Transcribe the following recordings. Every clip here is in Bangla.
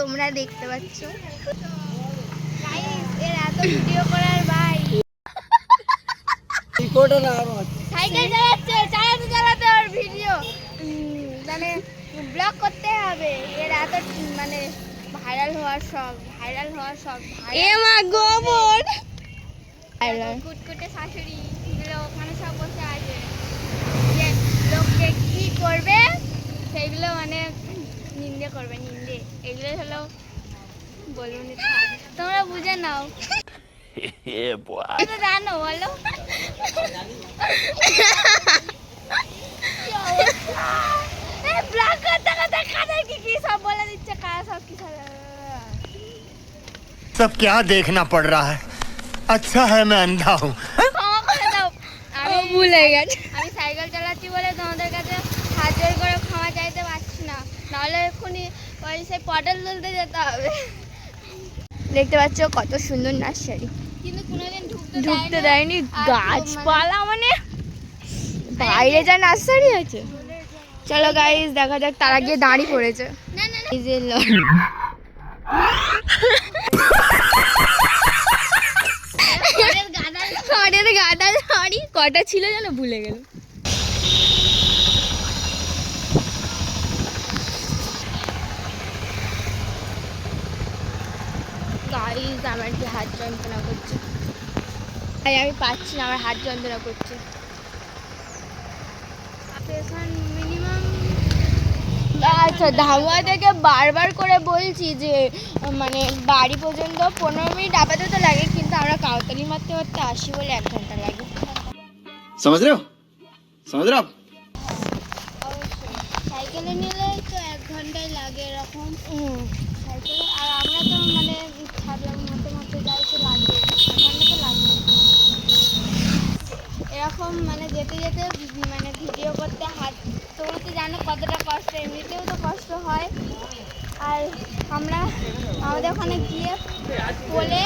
তোমরা দেখতে পাচ্ছ। এর এত ভিডিও করার ভাই সাইকেল চালাচ্ছে, চালাতে চালাতে ওর ভিডিও মানে ব্লগ করতে হবে। এর এত মানে ভাইরাল হওয়ার সব এ মা গোবর কুটকুটে শাশুড়ি ওখানে সব বসে আছে, যে লোককে কি করবে সেইগুলো মানে নিন্দে করবে, নিন্দে। এগুলো হলো বলুন, তোমরা বুঝে নাও। জানো বলো सब क्या देखना पड़ रहा है। अच्छा है मैं अंधा हूँ। আমি ভুলে গেছি, আমি সাইকেল চালাচ্ছি বলে তোমাদের কাছে হাত জোর করে ক্ষমা চাইতে পারছি না, নাহলে এক্ষুনি ওই সেই পটল তুলতে যেতে হবে। দেখতে পাচ্ছ কত সুন্দর নার্সারি, কিন্তু কোনোদিন ঢুকতে দেয়নি। গাছপালা মানে বাইরে যা নার্সারি আছে। চলো গাইস দেখা যাক, তারা গিয়ে দাঁড়িয়ে পড়েছে। এই যে গাদাল হাড়ি কটা ছিল যেন ভুলে গেল। গাইস আমার কি হাত যন্ত্রণা করছে, আমি পাচ্ছি না, আমার হাত যন্ত্রণা করছে। মিনিমাম আচ্ছা, ধামুয়া থেকে বারবার করে বলছি যে মানে বাড়ি পর্যন্ত 15 মিনিট আপাতত লাগে, কিন্তু আমরা কাউতালি মারতে মারতে আসি বলে 1 ঘন্টা লাগে। समझ रहे हो সাইকেলে নিলে তো 1 ঘন্টাই লাগে এরকম সাইকেলে, আর আমরা তো মানে ছাড়লাম মতো মতো যাই তো লাগবে 1 ঘন্টা তো লাগবে এরকম। মানে যেতে যেতে মানে ভিডিও করতে হাত, তোমরা তো জানো কতটা কষ্ট, এমনিতেও তো কষ্ট হয়। আর আমাদের ওখানে গিয়ে পোলে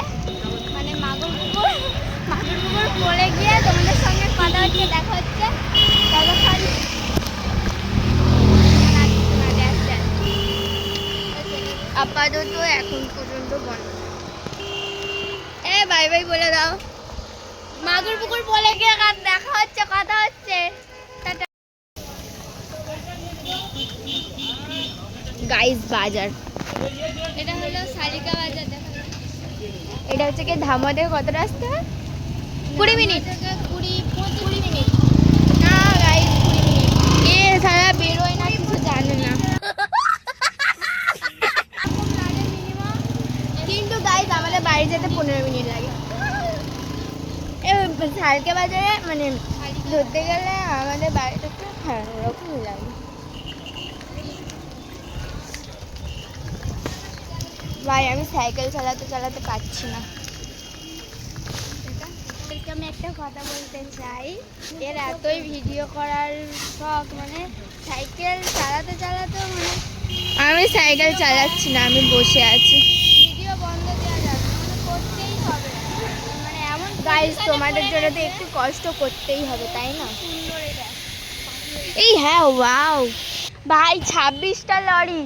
মানে মাগুর পুকুর পোলে গিয়ে তোমাদের সঙ্গে কথা হচ্ছে, দেখা হচ্ছে ততক্ষণ আপাতত এখন পর্যন্ত বন্ধ। বাই বাই বলে দাও। মাগুর পুকুর পোলে গিয়ে দেখা হচ্ছে, কথা হচ্ছে। গাইস বাজার, এটা হলো শালিকা বাজার। এটা হচ্ছে কি ধামুয়া থেকে কত রাস্তা? 20 মিনিট, 20-25 মিনিট না গাইস, 20 মিনিট। সারা বেরোয় না, কিছু জানে না। কিন্তু গাইস আমাদের বাড়ি যেতে 15 মিনিট লাগে। শালিকা বাজারে মানে ধরতে গেলে আমাদের বাড়িটা হ্যাঁ ওরকমই লাগে। ভাই আমি সাইকেল চালাতে চালাতে পারছি না। আমি একটা কথা বলতে চাই, এর এতই ভিডিও করার শখ, মানে সাইকেল চালাতে চালাতে মানে আমি সাইকেল চালাচ্ছি না, আমি বসে আছি। ভিডিও বন্ধ দেওয়া যাবে না, মানে করতেই হবে। মানে এমন গাইস তোমাদের জন্য তো একটু কষ্ট করতেই হবে, তাই না? সুন্দর এটা এই হ্যাঁ ওয়াও ভাই 26টা লরি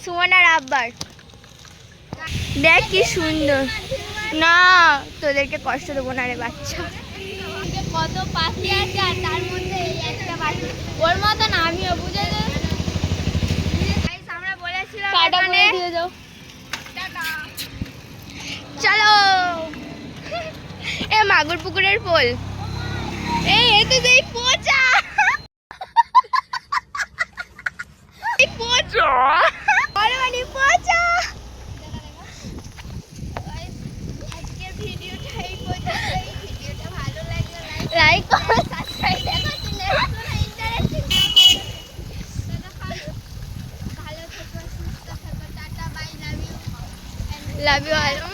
সুমনার আব্বার, দেখ কি সুন্দর। না তোদেরকে কষ্ট দেবো না রে বাচ্চা। কত পাখি আছে আর তার মধ্যে এই একটা পাখি, ওর মতন আমিও, বুঝে আমরা বলেছিলাম চলো এ মাগুর পুকুরের পোল, এই এতে যেই পচা পচা। লাইক করো, সাবস্ক্রাইব করো, ভালো থেকো, সুস্থ থেকো, টাটা বাই, লাভ ইউ।